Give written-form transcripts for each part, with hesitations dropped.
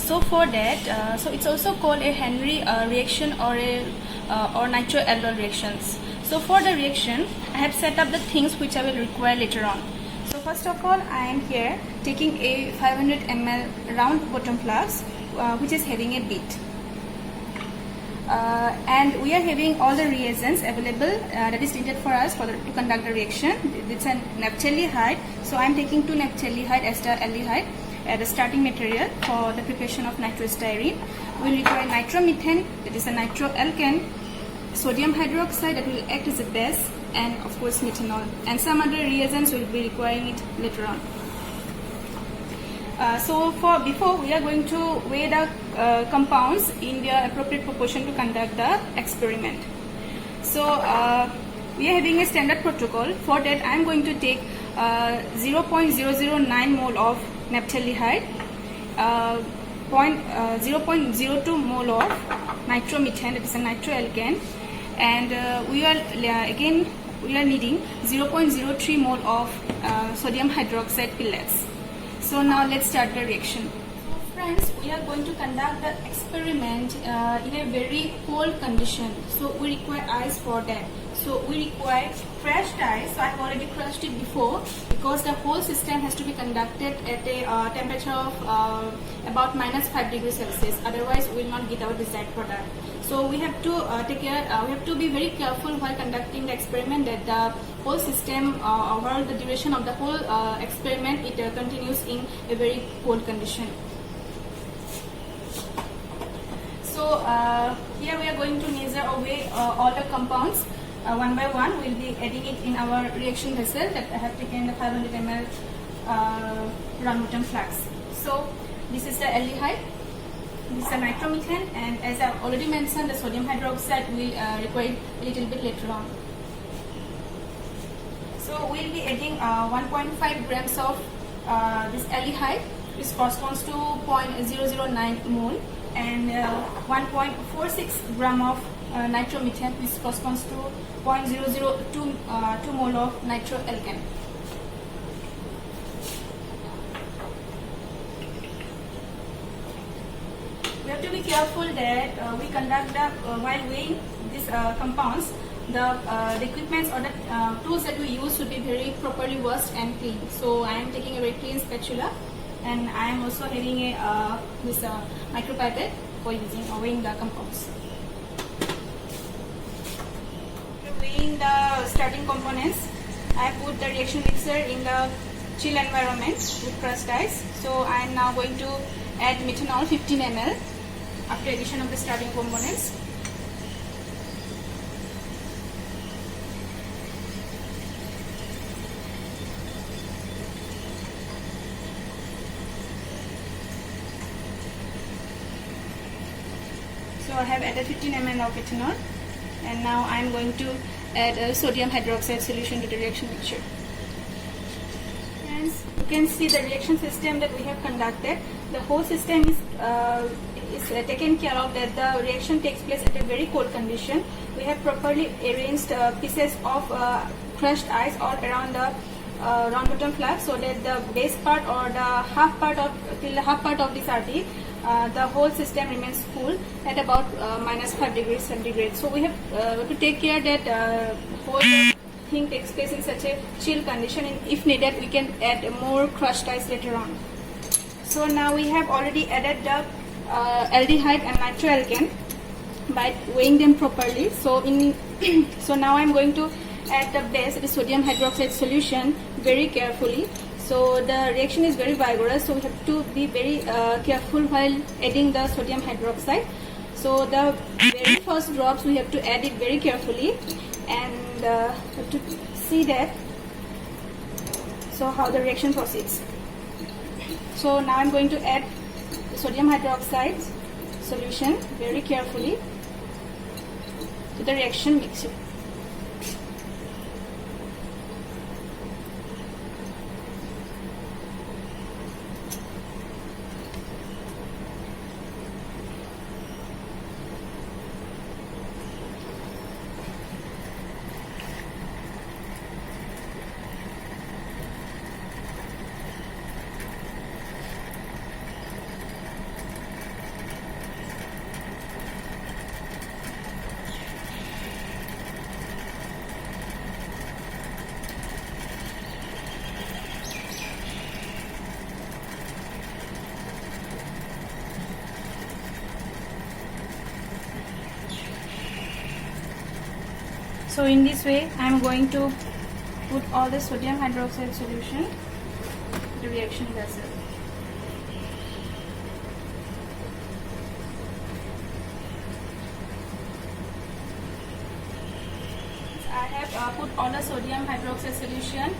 So for that, so it's also called a Henry reaction or nitroaldol reactions. So for the reaction, I have set up the things which I will require later on. So first of all, I am here taking a 500 ml round bottom flask which is having a bead. And we are having all the reagents available that is needed for us to conduct the reaction. It's a naphthaldehyde, so I am taking 2 naphthaldehyde ester aldehyde as the starting material for the preparation of nitrostyrene. We will require nitromethane, that is a nitroalkane, sodium hydroxide that will act as a base, and of course methanol, and some other reagents we will be requiring it later on. So before we are going to weigh the compounds in their appropriate proportion to conduct the experiment. So we are having a standard protocol. For that, I am going to take 0.009 mole of naphthaldehyde, 0.02 mole of nitromethane, that is a nitroalkane, and we are needing 0.03 mole of sodium hydroxide pellets. So now let's start the reaction. So friends, we are going to conduct the experiment in a very cold condition. So we require ice for that. So we require crushed ice. So I have already crushed it before, because the whole system has to be conducted at a temperature of about -5 degrees Celsius. Otherwise, we will not get our desired product. So we have to we have to be very careful while conducting the experiment that the whole system, overall the duration of the whole experiment, it continues in a very cold condition. So here we are going to measure away all the compounds one by one. We will be adding it in our reaction vessel that I have taken the 500 ml round bottom flask. So this is the aldehyde. This is the nitromethane, and as I have already mentioned, the sodium hydroxide will require a little bit later on. So we will be adding 1.5 grams of this aldehyde, which corresponds to 0.009 mole, and 1.46 gram of nitromethane, which corresponds to 0.002 mole of nitroalkane. We have to be careful that we conduct the while weighing these compounds, the equipments or the tools that we use should be very properly washed and clean. So I am taking a very clean spatula, and I am also having this micropipette for weighing the compounds. Weighing the starting components, I have put the reaction mixer in the chill environment with crushed ice. So I am now going to add methanol 15 ml after addition of the starting components. So I have added 15 ml of ethanol, and now I am going to add a sodium hydroxide solution to the reaction mixture. Friends, you can see the reaction system that we have conducted. The whole system is taken care of, that the reaction takes place at a very cold condition. We have properly arranged pieces of crushed ice all around the round bottom flask, so that the base part or the half part of this RT, the whole system remains cool at about -5 degrees centigrade. So we have to take care that whole thing takes place in such a chill condition, and if needed we can add more crushed ice later on. So now we have already added the aldehyde and nitroalkane by weighing them properly. So so now I am going to add the base, the sodium hydroxide solution, very carefully. So the reaction is very vigorous, so we have to be very careful while adding the sodium hydroxide. So the very first drops we have to add it very carefully, and have to see that how the reaction proceeds. So now I am going to add the sodium hydroxide solution very carefully to the reaction mixture. So in this way I am going to put all the sodium hydroxide solution to the reaction vessel. I have put all the sodium hydroxide solution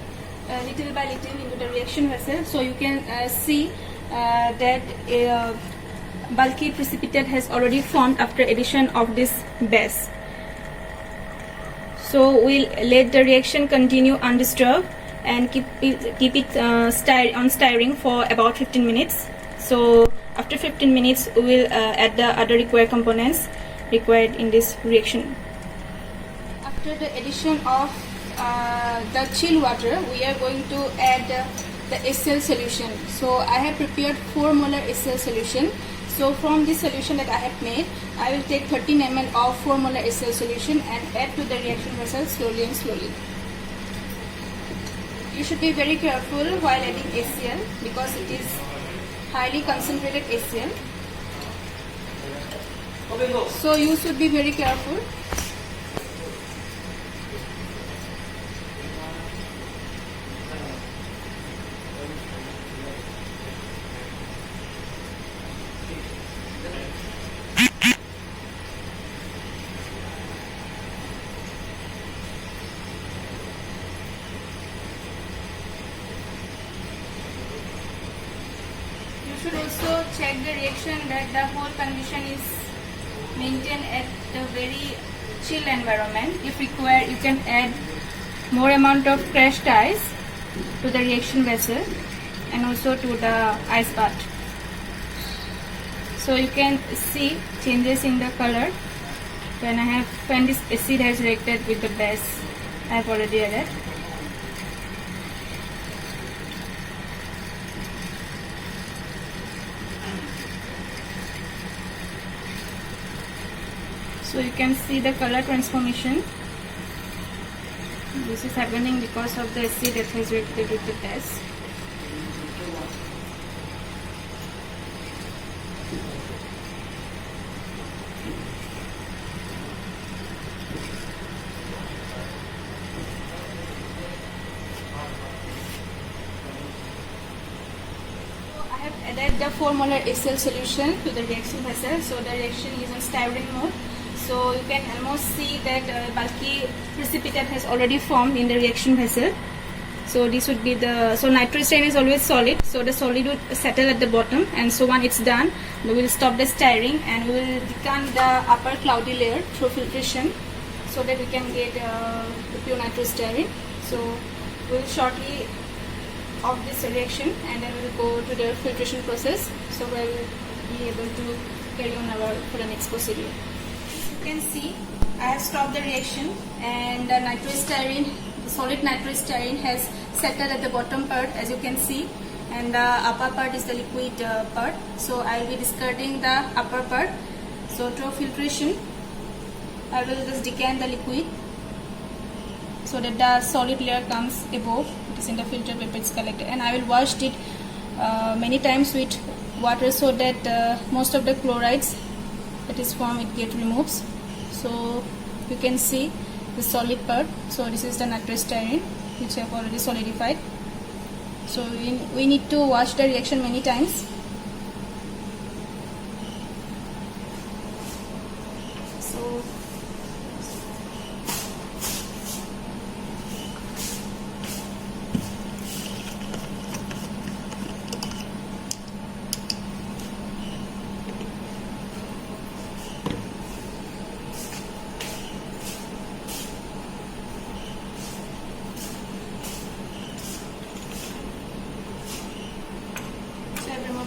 little by little into the reaction vessel, so you can see that bulky precipitate has already formed after addition of this base. So we'll let the reaction continue undisturbed and keep it on stirring for about 15 minutes. So after 15 minutes we will add the other required components required in this reaction. After the addition of the chill water, we are going to add the HCl solution. So I have prepared 4 molar HCl solution. So from this solution that I have made, I will take 13 ml of 4 molar HCl solution and add to the reaction vessel slowly and slowly. You should be very careful while adding HCl because it is highly concentrated HCl. So you should be very careful. You should also check the reaction that the whole condition is maintained at a very chill environment. If required, you can add more amount of crushed ice to the reaction vessel and also to the ice bath. So you can see changes in the color when this acid has reacted with the base I have already added. So you can see the color transformation. This is happening because of the acid that has reacted with the base. I have added the 4 molar HCl solution to the reaction vessel. So the reaction is in stirring mode. So you can almost see that bulky precipitate has already formed in the reaction vessel. So this would be so nitroglycerin is always solid, so the solid would settle at the bottom, and so when it's done, we will stop the stirring and we will decant the upper cloudy layer through filtration so that we can get the pure nitroglycerin. So we will shortly off this reaction and then we will go to the filtration process, so we will be able to carry on for the next procedure. You can see I have stopped the reaction and the nitroglycerin, the solid nitroglycerin has settled at the bottom part, as you can see, and the upper part is the liquid part. So I will be discarding the upper part. So through filtration I will just decant the liquid so that the solid layer comes above. It is in the filter paper, it's collected, and I will wash it many times with water so that most of the chlorides that is formed, it get removed. So you can see the solid part. So this is the nitroglycerin which I have already solidified. So we need to wash the reaction many times. So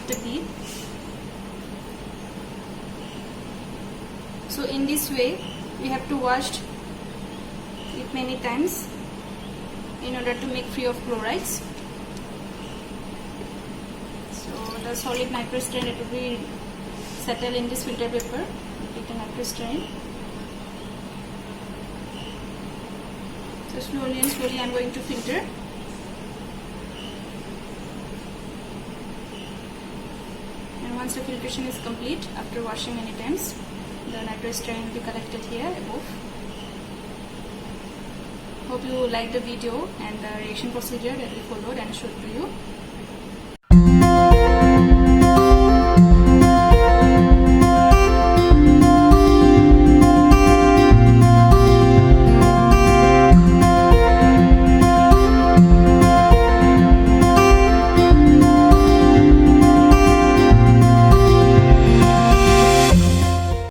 the bead. So in this way we have to wash it many times in order to make free of chlorides. So the solid nitroglycerin will be settled in this filter paper. Take the nitroglycerin. So slowly and slowly I am going to filter. Once the filtration is complete, after washing many times, the nitroglycerin will be collected here above. Hope you like the video and the reaction procedure that we followed and showed to you.